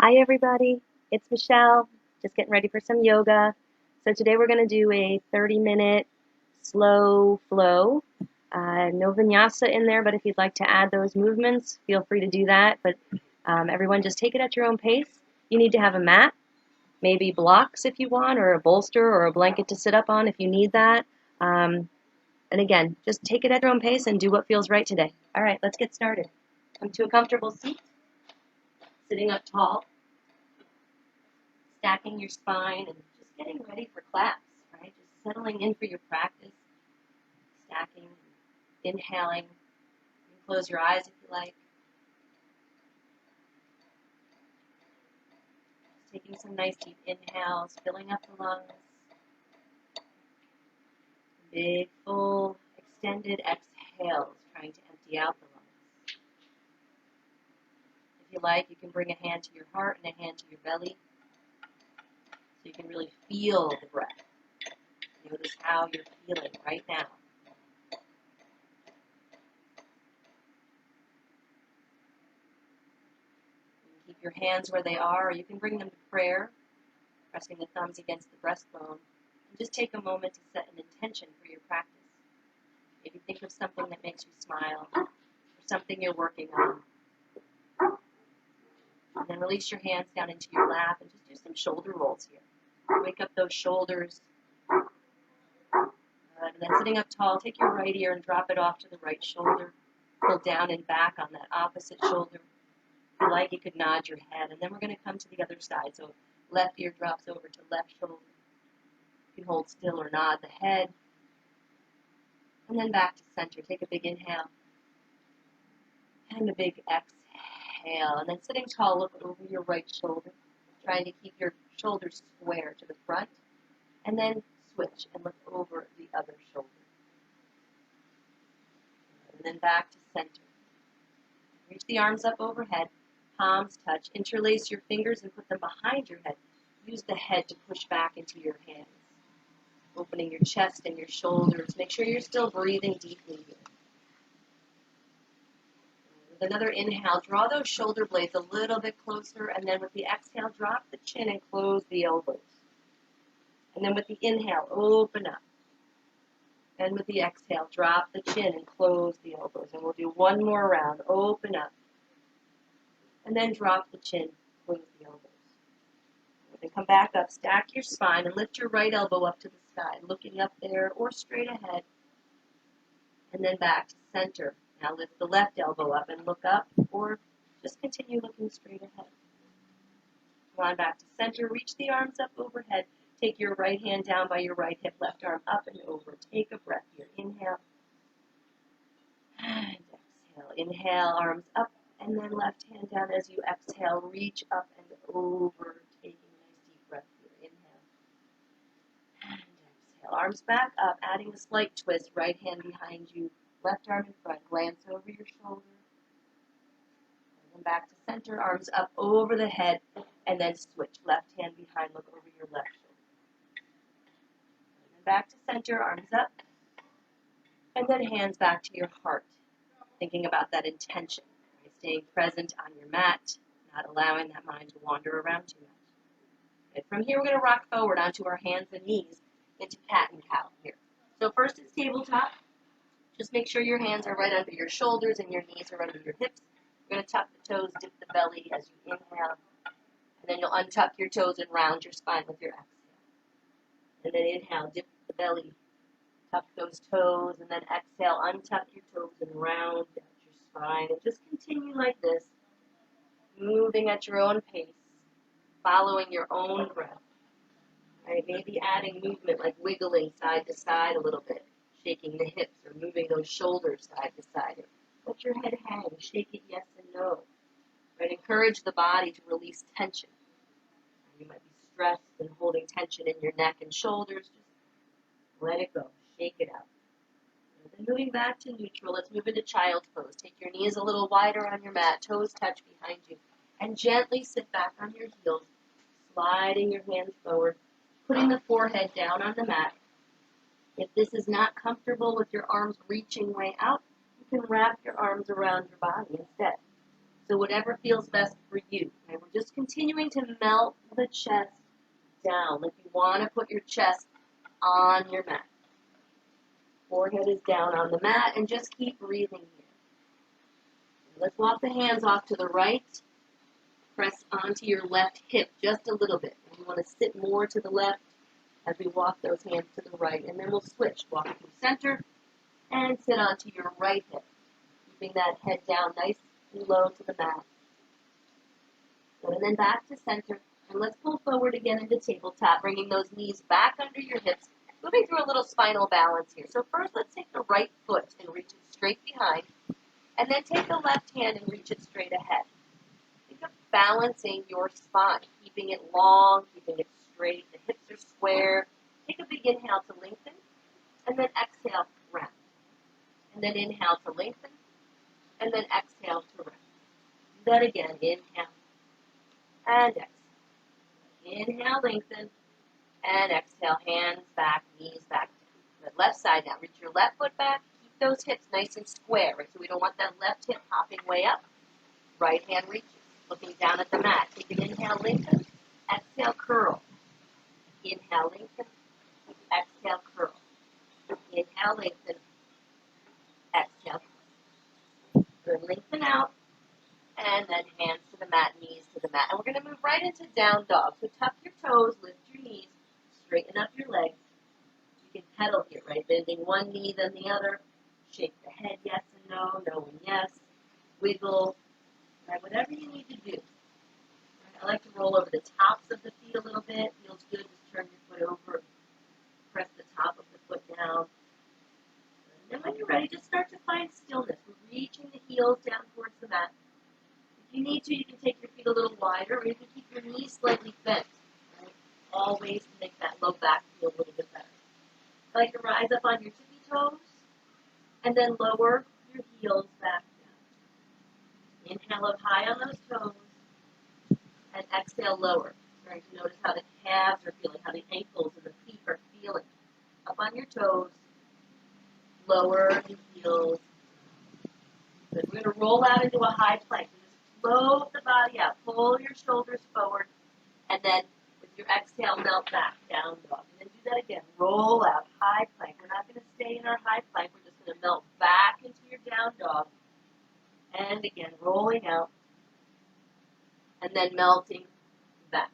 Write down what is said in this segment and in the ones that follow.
Hi everybody, it's Michelle, just getting ready for some yoga. So today we're going to do a 30-minute slow flow. No vinyasa in there, but if you'd like to add those movements, feel free to do that. But everyone just take it at your own pace. You need to have a mat, maybe blocks if you want, or a bolster or a blanket to sit up on if you need that. And again, just take it at your own pace and do what feels right today. All right, let's get started. Come to a comfortable seat, sitting up tall, stacking your spine and just getting ready for class, right? Just settling in for your practice, stacking, inhaling. You can close your eyes if you like. Just taking some nice deep inhales, filling up the lungs. Big, full, extended exhales, trying to empty out the lungs. If you like, you can bring a hand to your heart and a hand to your belly so you can really feel the breath. Notice how you're feeling right now. Keep your hands where they are, or you can bring them to prayer, pressing the thumbs against the breastbone, and just take a moment to set an intention for your practice. Maybe think of something that makes you smile, or something you're working on. And then release your hands down into your lap and just do some shoulder rolls here. Wake up those shoulders. And then sitting up tall, take your right ear and drop it off to the right shoulder. Pull down and back on that opposite shoulder. If you like, you could nod your head. And then we're going to come to the other side. So left ear drops over to left shoulder. You can hold still or nod the head. And then back to center. Take a big inhale. And a big exhale. And then sitting tall, look over your right shoulder. Trying to keep your shoulders square to the front. And then switch and look over the other shoulder. And then back to center. Reach the arms up overhead. Palms touch. Interlace your fingers and put them behind your head. Use the head to push back into your hands. Opening your chest and your shoulders. Make sure you're still breathing deeply here. With another inhale, draw those shoulder blades a little bit closer, and then with the exhale, drop the chin and close the elbows. And then with the inhale, open up. And with the exhale, drop the chin and close the elbows. And we'll do one more round. Open up. And then drop the chin, close the elbows. Then come back up, stack your spine, and lift your right elbow up to the sky, looking up there or straight ahead. And then back to center. Now lift the left elbow up and look up, or just continue looking straight ahead. Come on back to center. Reach the arms up overhead. Take your right hand down by your right hip, left arm up and over. Take a breath here. Inhale. And exhale. Inhale, arms up, and then left hand down as you exhale. Reach up and over. Taking a nice deep breath here. Inhale. And exhale. Arms back up, adding a slight twist. Right hand behind you. Left arm in front. Glance over your shoulder. And then back to center. Arms up over the head. And then switch. Left hand behind. Look over your left shoulder. And then back to center. Arms up. And then hands back to your heart. Thinking about that intention. Right? Staying present on your mat. Not allowing that mind to wander around too much. And from here, we're going to rock forward onto our hands and knees into cat and cow here. So first it's tabletop. Just make sure your hands are right under your shoulders and your knees are under your hips. You're going to tuck the toes, dip the belly as you inhale. And then you'll untuck your toes and round your spine with your exhale. And then inhale, dip the belly, tuck those toes, and then exhale, untuck your toes and round out your spine. And just continue like this, moving at your own pace, following your own breath. Right? Maybe adding movement like wiggling side to side a little bit. Shaking the hips or moving those shoulders side to side. Let your head hang. Shake it yes and no. Right? Encourage the body to release tension. You might be stressed and holding tension in your neck and shoulders. Just let it go. Shake it out. And then moving back to neutral, let's move into child's pose. Take your knees a little wider on your mat. Toes touch behind you. And gently sit back on your heels, sliding your hands forward, putting the forehead down on the mat. If this is not comfortable with your arms reaching way out, you can wrap your arms around your body instead. So whatever feels best for you. Okay? We're just continuing to melt the chest down. Like you want to put your chest on your mat. Forehead is down on the mat, and just keep breathing here. Let's walk the hands off to the right. Press onto your left hip just a little bit. And we want to sit more to the left as we walk those hands to the right. And then we'll switch. Walk through center and sit onto your right hip. Keeping that head down nice and low to the mat. Good. And then back to center. And let's pull forward again into tabletop, bringing those knees back under your hips. Moving through a little spinal balance here. So first, let's take the right foot and reach it straight behind. And then take the left hand and reach it straight ahead. Think of balancing your spine, keeping it long, keeping it straight. The hips are square. Take a big inhale to lengthen. And then exhale, round. And then inhale to lengthen. And then exhale to round. Do that again. Inhale. And exhale. Inhale, lengthen. And exhale, hands back, knees back. The left side now. Reach your left foot back. Keep those hips nice and square, right? So we don't want that left hip hopping way up. Right hand reaches, looking down at the mat. Take an inhale, lengthen. Exhale, curl. Inhale, lengthen. Exhale, curl. Inhale, lengthen. Exhale. Good. Lengthen out. And then hands to the mat, knees to the mat. And we're going to move right into down dog. So tuck your toes, lift your knees, straighten up your legs. You can pedal here, right? Bending one knee, then the other. Shake the head, yes and no, no and yes. Wiggle, right? Whatever you need to do. Right? I like to roll over the tops of the feet a little bit. Feels good. Just turn your foot over. Press the top of the foot down. And then when you're ready, just start to find stillness. We're reaching the heels down towards the mat. If you need to, you can take your feet a little wider, or you can keep your knees slightly bent. Right? Always to make that low back feel a little bit better. I like to rise up on your tippy toes, and then lower your heels back down. Inhale up high on those toes, and exhale lower. Starting to notice how the calves are feeling, how the ankles and the feet are feeling. Up on your toes, lower the heels. Good. We're going to roll out into a high plank. Float the body out. Pull your shoulders forward. And then with your exhale, melt back. Down dog. And then do that again. Roll out. High plank. We're not going to stay in our high plank. We're just going to melt back into your down dog. And again, rolling out. And then melting back.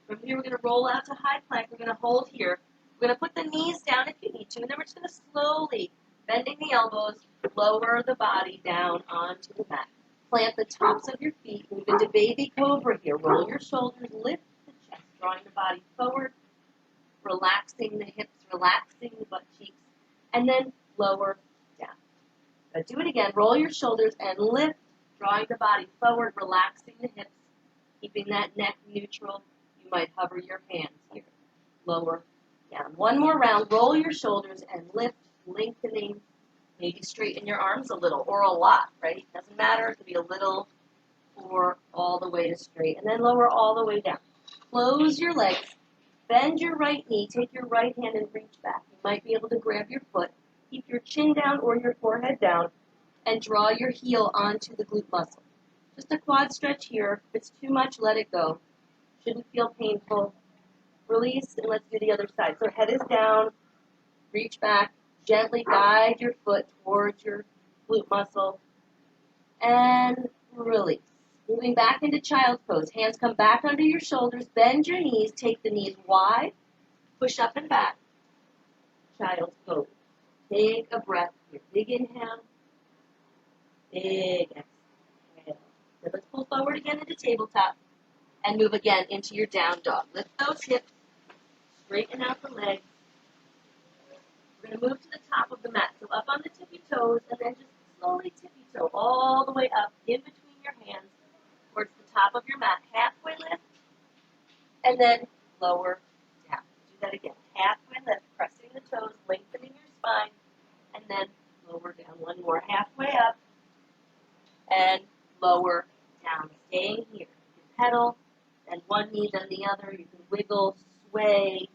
From here, we're going to roll out to high plank. We're going to hold here. We're going to put the knees down if you need to. And then we're just going to slowly, bending the elbows, lower the body down onto the mat. Plant the tops of your feet. Move into baby cobra here. Roll your shoulders, lift the chest, drawing the body forward, relaxing the hips, relaxing the butt cheeks, and then lower down. Now do it again. Roll your shoulders and lift, drawing the body forward, relaxing the hips, keeping that neck neutral. You might hover your hands here. Lower down. One more round. Roll your shoulders and lift, lengthening. Maybe straighten your arms a little or a lot, right? Doesn't matter. It could be a little or all the way to straight. And then lower all the way down. Close your legs. Bend your right knee. Take your right hand and reach back. You might be able to grab your foot. Keep your chin down or your forehead down. And draw your heel onto the glute muscle. Just a quad stretch here. If it's too much, let it go. Shouldn't feel painful. Release, and let's do the other side. So head is down. Reach back. Gently guide your foot towards your glute muscle. And release. Moving back into child's pose. Hands come back under your shoulders. Bend your knees. Take the knees wide. Push up and back. Child's pose. Take a breath here. Big inhale. Big exhale. So let's pull forward again into tabletop. And move again into your down dog. Lift those hips. Straighten out the legs. We're going to move to the top of the mat. So up on the tippy toes, and then just slowly tippy toe all the way up in between your hands towards the top of your mat. Halfway lift, and then lower down. Do that again. Halfway lift, pressing the toes, lengthening your spine, and then lower down. One more. Halfway up, and lower down. Staying here. You can pedal, then one knee, then the other. You can wiggle, sway,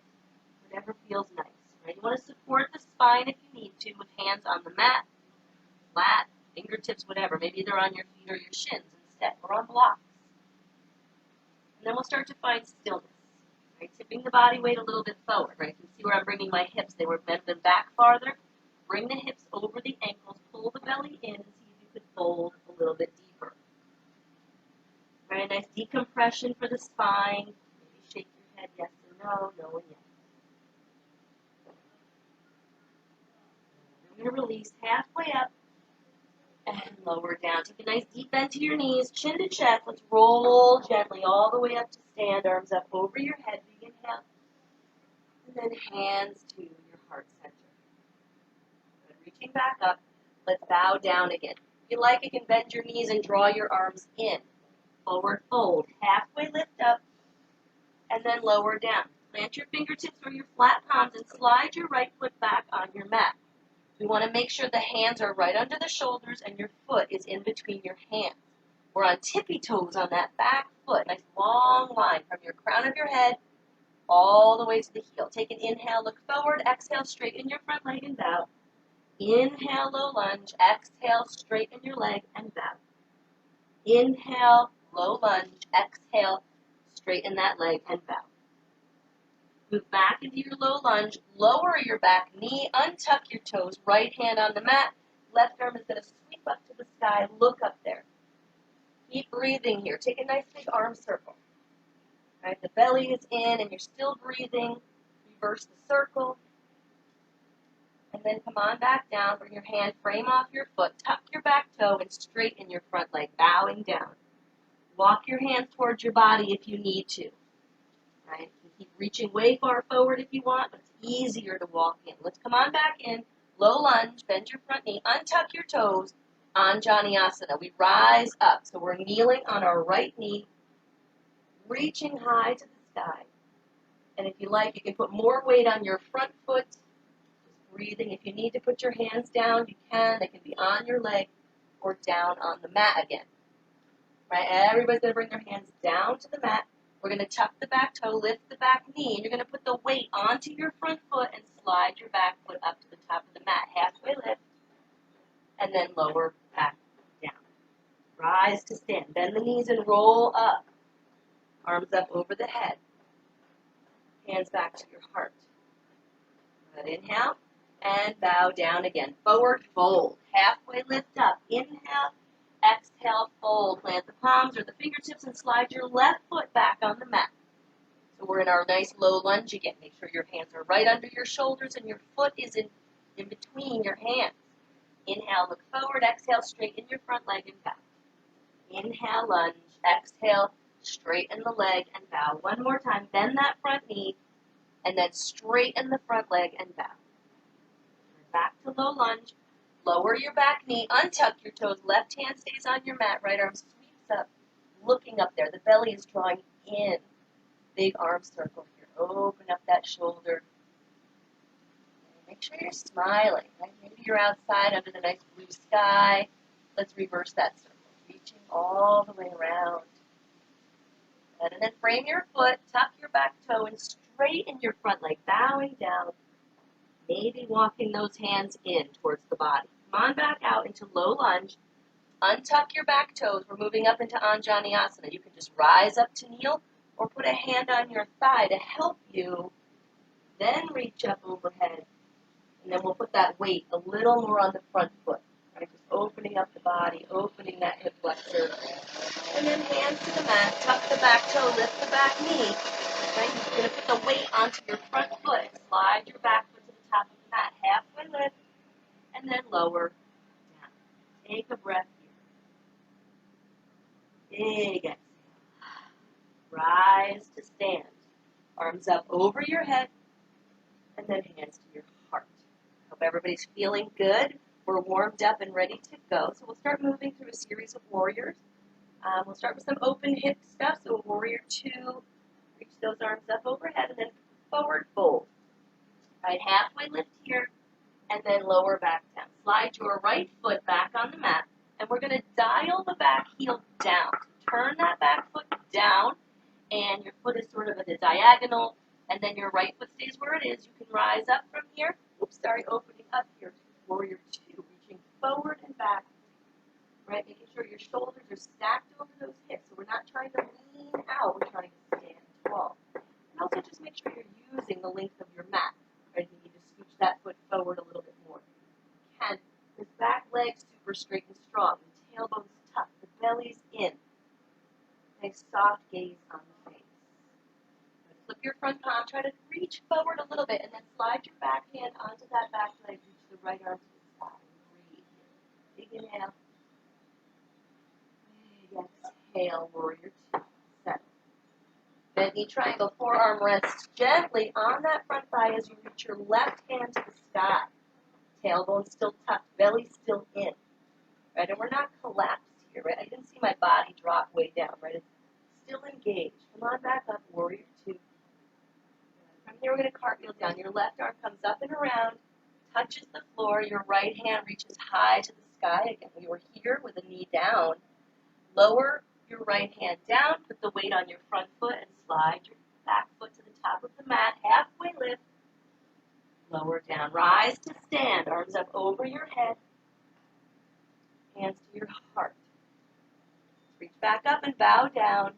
whatever feels nice. Right? You want to support the spine if you need to with hands on the mat, flat, fingertips, whatever. Maybe they're on your feet or your shins instead, or on blocks. And then we'll start to find stillness. Right? Tipping the body weight a little bit forward. Right? You can see where I'm bringing my hips. They were bent back farther. Bring the hips over the ankles. Pull the belly in and see if you could fold a little bit deeper. Right? Nice decompression for the spine. Maybe shake your head yes and no, no and yes. I'm going to release halfway up and lower down. Take a nice deep bend to your knees, chin to chest. Let's roll gently all the way up to stand, arms up over your head. Big inhale. And then hands to your heart center. Good. Reaching back up. Let's bow down again. If you like, you can bend your knees and draw your arms in. Forward fold. Halfway lift up. And then lower down. Plant your fingertips or your flat palms and slide your right foot back on your mat. We want to make sure the hands are right under the shoulders and your foot is in between your hands. We're on tippy toes on that back foot. Nice long line from your crown of your head all the way to the heel. Take an inhale, look forward. Exhale, straighten your front leg and bow. Inhale, low lunge. Exhale, straighten your leg and bow. Inhale, low lunge. Exhale, straighten that leg and bow. Move back into your low lunge. Lower your back knee. Untuck your toes. Right hand on the mat. Left arm is going to sweep up to the sky. Look up there. Keep breathing here. Take a nice big arm circle. Right, the belly is in and you're still breathing. Reverse the circle. And then come on back down. Bring your hand, frame off your foot. Tuck your back toe and straighten your front leg, bowing down. Walk your hands towards your body if you need to. Right? You can keep reaching way far forward if you want, but it's easier to walk in. Let's come on back in. Low lunge, bend your front knee, untuck your toes. Anjaneyasana. We rise up. So we're kneeling on our right knee, reaching high to the sky. And if you like, you can put more weight on your front foot. Just breathing. If you need to put your hands down, you can. They can be on your leg or down on the mat again. Right? Everybody's going to bring their hands down to the mat. We're going to tuck the back toe, lift the back knee, and you're going to put the weight onto your front foot and slide your back foot up to the top of the mat. Halfway lift, and then lower back down. Rise to stand. Bend the knees and roll up. Arms up over the head. Hands back to your heart. Good. Inhale, and bow down again. Forward fold. Halfway lift up. Inhale. Exhale, fold. Plant the palms or the fingertips and slide your left foot back on the mat. So we're in our nice low lunge again. Make sure your hands are right under your shoulders and your foot is in between your hands. Inhale, look forward. Exhale, straighten your front leg and bow. Inhale, lunge. Exhale, straighten the leg and bow. One more time. Bend that front knee and then straighten the front leg and bow. Back to low lunge. Lower your back knee, untuck your toes, left hand stays on your mat, right arm sweeps up, looking up there. The belly is drawing in. Big arm circle here. Open up that shoulder. Make sure you're smiling. Right? Maybe you're outside under the nice blue sky. Let's reverse that circle, reaching all the way around. And then frame your foot, tuck your back toe, and straighten your front leg, bowing down. Maybe walking those hands in towards the body. Come on back out into low lunge. Untuck your back toes. We're moving up into Anjaneyasana. You can just rise up to kneel or put a hand on your thigh to help you. Then reach up overhead. And then we'll put that weight a little more on the front foot. Right? Just opening up the body, opening that hip flexor. And then hands to the mat. Tuck the back toe, lift the back knee. Right? You're going to put the weight onto your front foot and slide your back foot to the top of the mat. Halfway lift, and then lower down. Take a breath here. Big exhale. Rise to stand. Arms up over your head, and then hands to your heart. Hope everybody's feeling good. We're warmed up and ready to go. So we'll start moving through a series of warriors. We'll start with some open hip stuff. So warrior 2, reach those arms up overhead, and then forward fold. Right, halfway lift here, and then lower back down. Slide your right foot back on the mat, and we're going to dial the back heel down. Turn that back foot down, and your foot is sort of at a diagonal, and then your right foot stays where it is. You can rise up from here. Opening up here to warrior 2, reaching forward and back right? Making sure your shoulders are stacked over those hips. So we're not trying to lean out, we're trying to stand tall. And also just make sure you're using the length of your mat, right? You need to scooch that foot forward a little bit more. Can this back leg super straight and strong, the tailbone's tucked, the belly's in. Nice soft gaze on the face. Flip your front palm, try to reach forward a little bit, and then slide your back hand onto that back leg, reach the right arm to the sky. Breathe. Big inhale. Big exhale, warrior two. Settle. Bent knee triangle, forearm rests gently on that front thigh as you reach your left hand to the sky. Tailbone still tucked, belly still in. Right, and we're not collapsed here, right? I didn't see my body drop way down, right? It's still engaged. Come on back up, warrior two. From here, we're going to cartwheel down. Your left arm comes up and around, touches the floor. Your right hand reaches high to the sky. Again, we were here with the knee down. Lower your right hand down. Put the weight on your front foot and slide your back foot to the top of the mat. Halfway lift. Lower down. Rise to stand. Arms up over your head. Hands to your heart. Reach back up and bow down.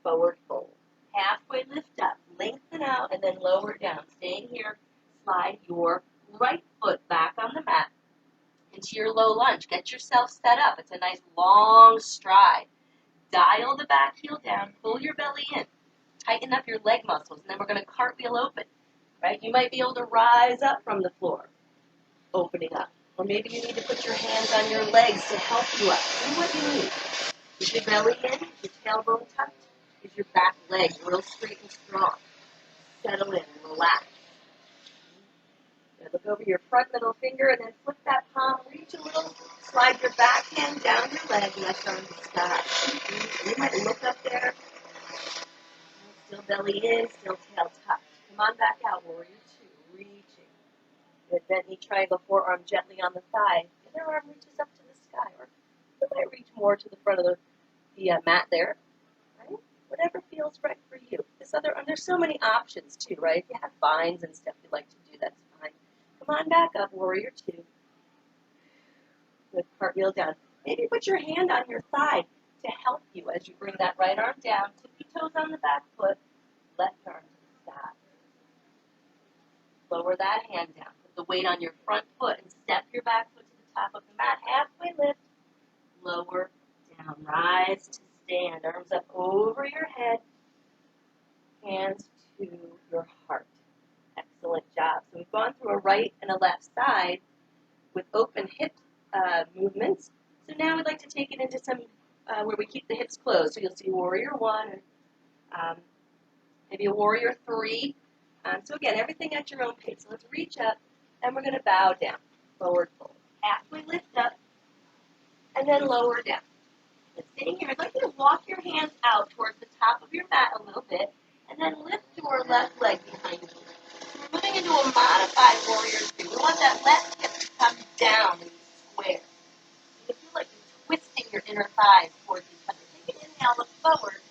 Forward fold. Halfway lift up. Lengthen out and then lower down. Staying here, slide your right foot back on the mat into your low lunge. Get yourself set up. It's a nice long stride. Dial the back heel down. Pull your belly in. Tighten up your leg muscles. And then we're going to cartwheel open. Right? You might be able to rise up from the floor. Opening up. Or maybe you need to put your hands on your legs to help you up. Do what you need. Is your belly in? Your tailbone tucked? Is your back leg real straight and strong? Settle in, relax. Now look over your front middle finger and then flip that palm, reach a little, slide your back hand down your leg, left arm to sky. You might look up there. Still belly in, still tail tucked. Come on back out, warrior two, reaching. Good bent knee triangle, forearm gently on the thigh. The other arm reaches up to the sky, or you might reach more to the front of the mat there. Right? Whatever feels right for you. There's so many options too, right? If you have binds and stuff you like to do, that's fine. Come on back up, warrior two. Good, cartwheel down. Maybe put your hand on your thigh to help you as you bring that right arm down. Tippy toes on the back foot, left arm to the sky. Lower that hand down. Put the weight on your front foot and step your back foot to the top of the mat. Halfway lift. Lower down. Rise to stand. Arms up over your head. Hands to your heart. Excellent job. So we've gone through a right and a left side with open hip movements. So now we'd like to take it into some where we keep the hips closed. So you'll see warrior one, maybe a warrior three. So again, everything at your own pace. So let's reach up, and we're going to bow down. Forward fold. Halfway lift up, and then lower down. And sitting here, I'd like you to walk your hands out towards the top of your mat a little bit, and then lift your left leg behind you. So we're moving into a modified warrior two. We want that left hip to come down and square. You feel like you're twisting your inner thighs towards each other. Take an inhale, look forward,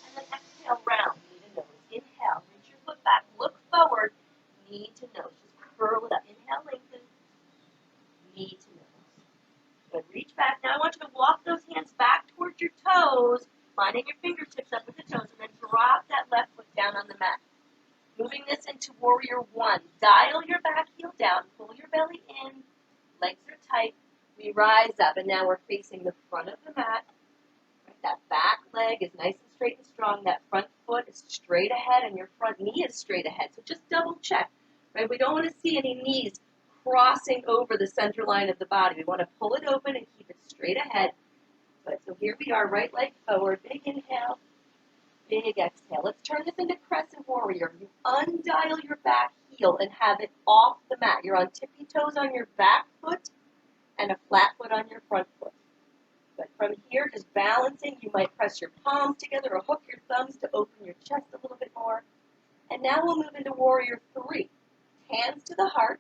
and then exhale, round, knee to nose. Inhale, reach your foot back, look forward, knee to nose. Just curl it up. Inhale, lengthen, knee to nose. Good, reach back. Now I want you to walk those hands back towards your toes, lining your fingertips up with the toes, and then drop that left foot down on the mat. Moving this into warrior one. Dial your back heel down, pull your belly in, legs are tight. We rise up, and now we're facing the front of the mat. Right, that back leg is nice and straight and strong. That front foot is straight ahead, and your front knee is straight ahead. So just double check. Right? We don't want to see any knees crossing over the center line of the body. We want to pull it open and keep it straight ahead. Good. So here we are, right leg forward. Big inhale, big exhale. Let's turn this into crescent warrior. You undial your back heel and have it off the mat. You're on tippy toes on your back foot and a flat foot on your front foot. But from here, just balancing, you might press your palms together or hook your thumbs to open your chest a little bit more. And now we'll move into warrior three. Hands to the heart,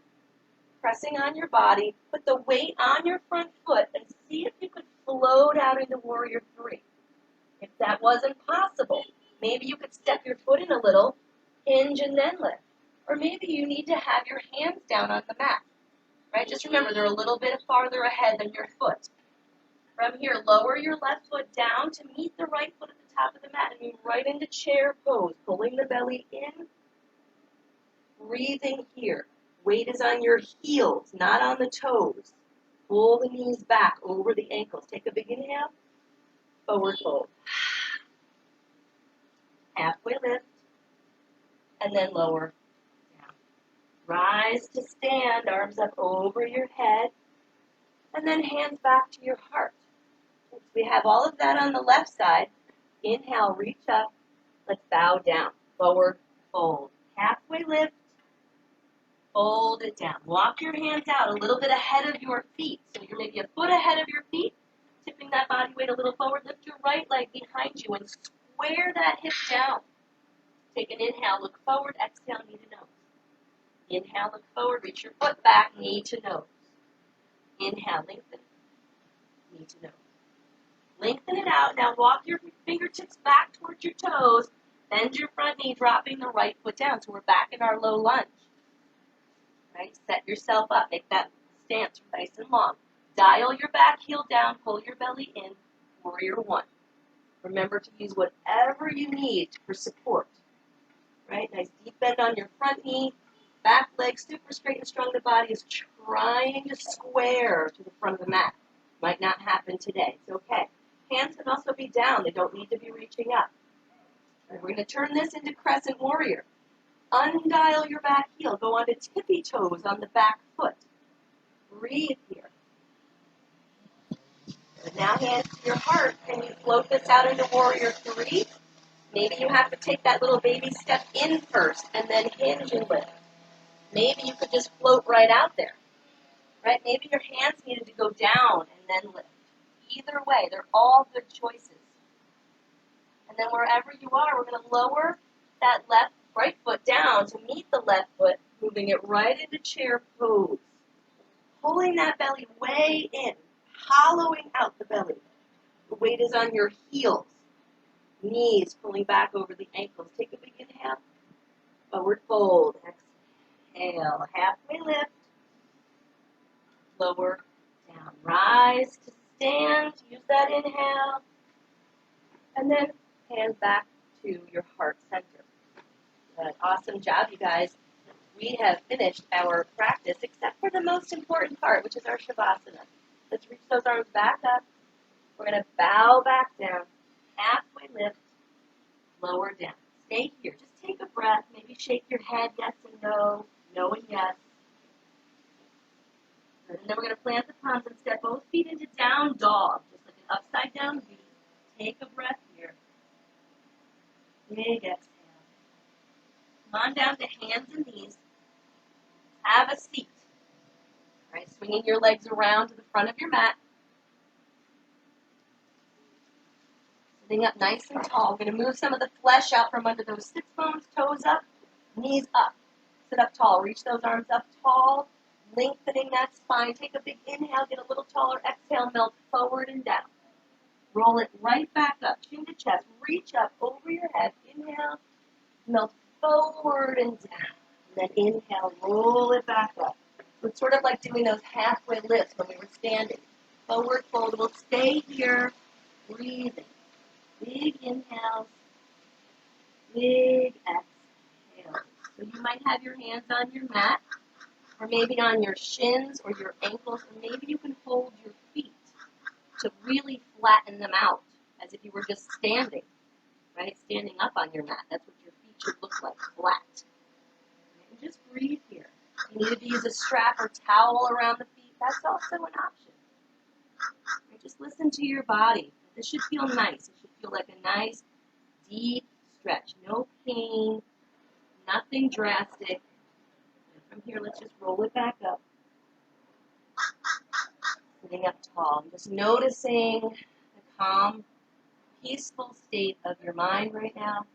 pressing on your body. Put the weight on your front foot and see if you could float out into warrior three. If that wasn't possible, maybe you could step your foot in a little, hinge and then lift. Or maybe you need to have your hands down on the mat. Right? Just remember, they're a little bit farther ahead than your foot. From here, lower your left foot down to meet the right foot at the top of the mat and move right into chair pose, pulling the belly in, breathing here. Weight is on your heels, not on the toes. Pull the knees back over the ankles. Take a big inhale, forward fold. Halfway lift, and then lower down. Rise to stand, arms up over your head, and then hands back to your heart. We have all of that on the left side. Inhale, reach up. Let's bow down. Forward fold. Halfway lift. Fold it down. Walk your hands out a little bit ahead of your feet. So you're maybe a foot ahead of your feet. Tipping that body weight a little forward. Lift your right leg behind you and square that hip down. Take an inhale. Look forward. Exhale, knee to nose. Inhale, look forward. Reach your foot back. Knee to nose. Inhale, lengthen. Knee to nose. Lengthen it out. Now walk your fingertips back towards your toes. Bend your front knee, dropping the right foot down. So we're back in our low lunge. Right? Set yourself up. Make that stance nice and long. Dial your back heel down. Pull your belly in. Warrior one. Remember to use whatever you need for support. Right? Nice deep bend on your front knee. Back leg super straight and strong. The body is trying to square to the front of the mat. Might not happen today. It's okay. Hands can also be down. They don't need to be reaching up. Right, we're going to turn this into crescent warrior. Undial your back heel. Go onto tippy toes on the back foot. Breathe here. And now hands to your heart. Can you float this out into warrior three? Maybe you have to take that little baby step in first and then hinge and lift. Maybe you could just float right out there. Right? Maybe your hands needed to go down and then lift. Either way, they're all good choices. And then wherever you are, we're going to lower that right foot down to meet the left foot, moving it right into chair pose. Pulling that belly way in, hollowing out the belly. The weight is on your heels. Knees pulling back over the ankles. Take a big inhale. Forward fold. Exhale. Halfway lift. Lower down. Rise to stand. Use that inhale. And then hand back to your heart center. Good. Awesome job, you guys. We have finished our practice, except for the most important part, which is our Shavasana. Let's reach those arms back up. We're going to bow back down. Halfway lift. Lower down. Stay here. Just take a breath. Maybe shake your head yes and no. No and yes. And then we're going to plant the palms and step both feet into down dog, just like an upside down V. Take a breath here. Big exhale. Come on down to hands and knees. Have a seat. All right, swinging your legs around to the front of your mat. Sitting up nice and tall. We're going to move some of the flesh out from under those sits bones, toes up, knees up. Sit up tall. Reach those arms up tall. Lengthening that spine. Take a big inhale, get a little taller. Exhale, melt forward and down. Roll it right back up, chin to chest. Reach up over your head. Inhale, melt forward and down. And then inhale, roll it back up. So it's sort of like doing those halfway lifts when we were standing. Forward fold. We'll stay here, breathing. Big inhales, big exhales. So you might have your hands on your mat, or maybe on your shins or your ankles, or maybe you can hold your feet to really flatten them out, as if you were just standing, right? Standing up on your mat. That's what your feet should look like, flat. And just breathe here. If you needed to use a strap or towel around the feet, that's also an option. Right? Just listen to your body. This should feel nice. It should feel like a nice, deep stretch. No pain, nothing drastic. From here, let's just roll it back up. Sitting up tall. Just noticing the calm, peaceful state of your mind right now.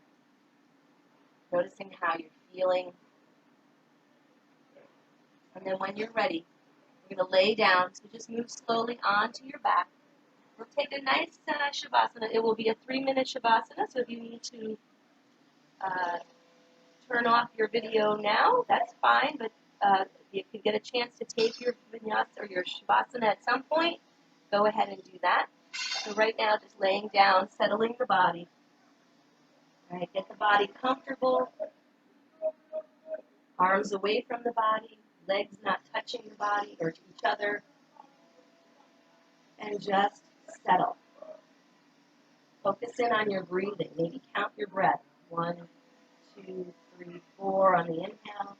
Noticing how you're feeling. And then when you're ready, we're going to lay down. So just move slowly onto your back. We'll take a nice Shavasana. It will be a 3-minute Shavasana. So if you need to turn off your video now, that's fine, but you can get a chance to take your vinyasa or your Shavasana at some point, go ahead and do that. So right now, just laying down, settling the body. All right, get the body comfortable. Arms away from the body, legs not touching the body or each other. And just settle. Focus in on your breathing. Maybe count your breath. 1, 2, 3, 4 on the inhale.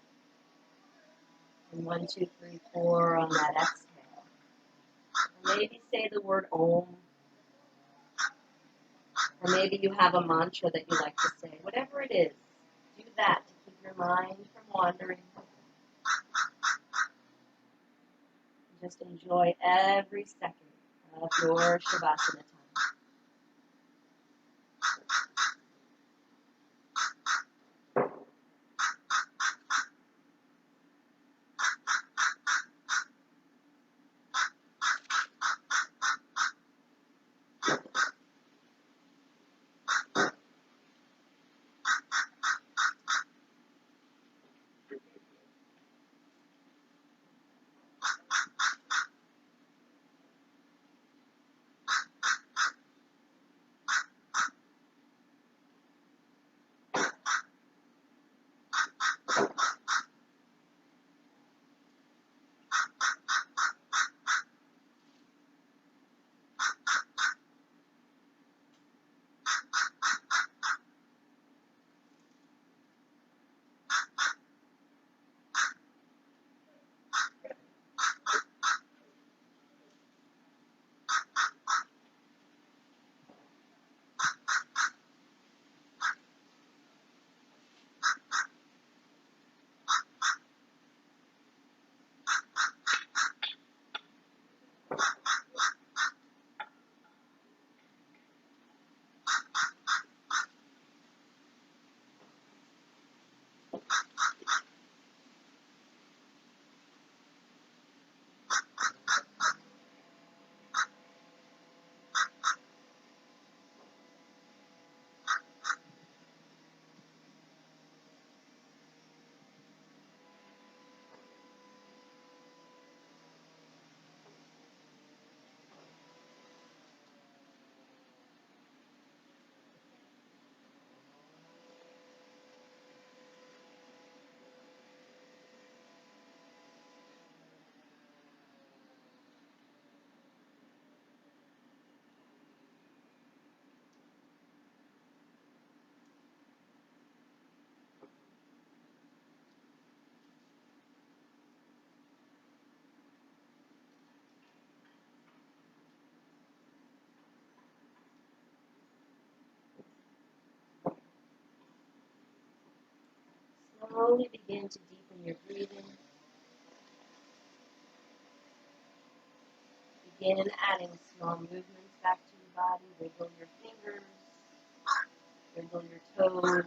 And 1, 2, 3, 4 on that exhale. Or maybe say the word Om. Or maybe you have a mantra that you like to say. Whatever it is, do that to keep your mind from wandering. Just enjoy every second of your Shavasana time. Slowly begin to deepen your breathing. Begin adding small movements back to your body. Wiggle your fingers, wiggle your toes.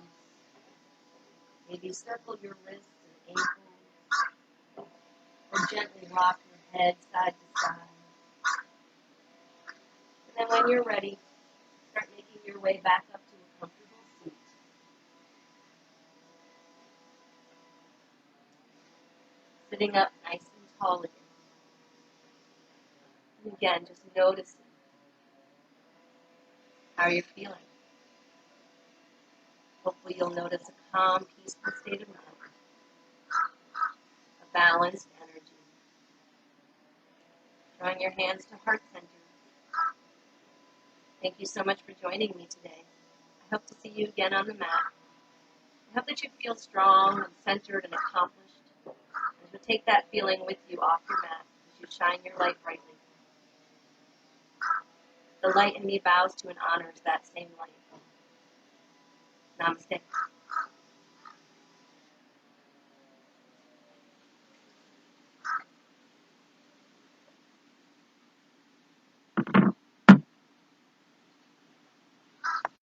Maybe circle your wrists and ankles. Or gently rock your head side to side. And then when you're ready, start making your way back up to a comfortable seat. Sitting up nice and tall again. And again, just noticing how you're feeling. Hopefully you'll notice a calm, peaceful state of mind, a balanced energy. Drawing your hands to heart center. Thank you so much for joining me today. I hope to see you again on the mat. I hope that you feel strong and centered and accomplished. And you'll take that feeling with you off your mat as you shine your light brightly. The light in me bows to and honors that same light. Namaste.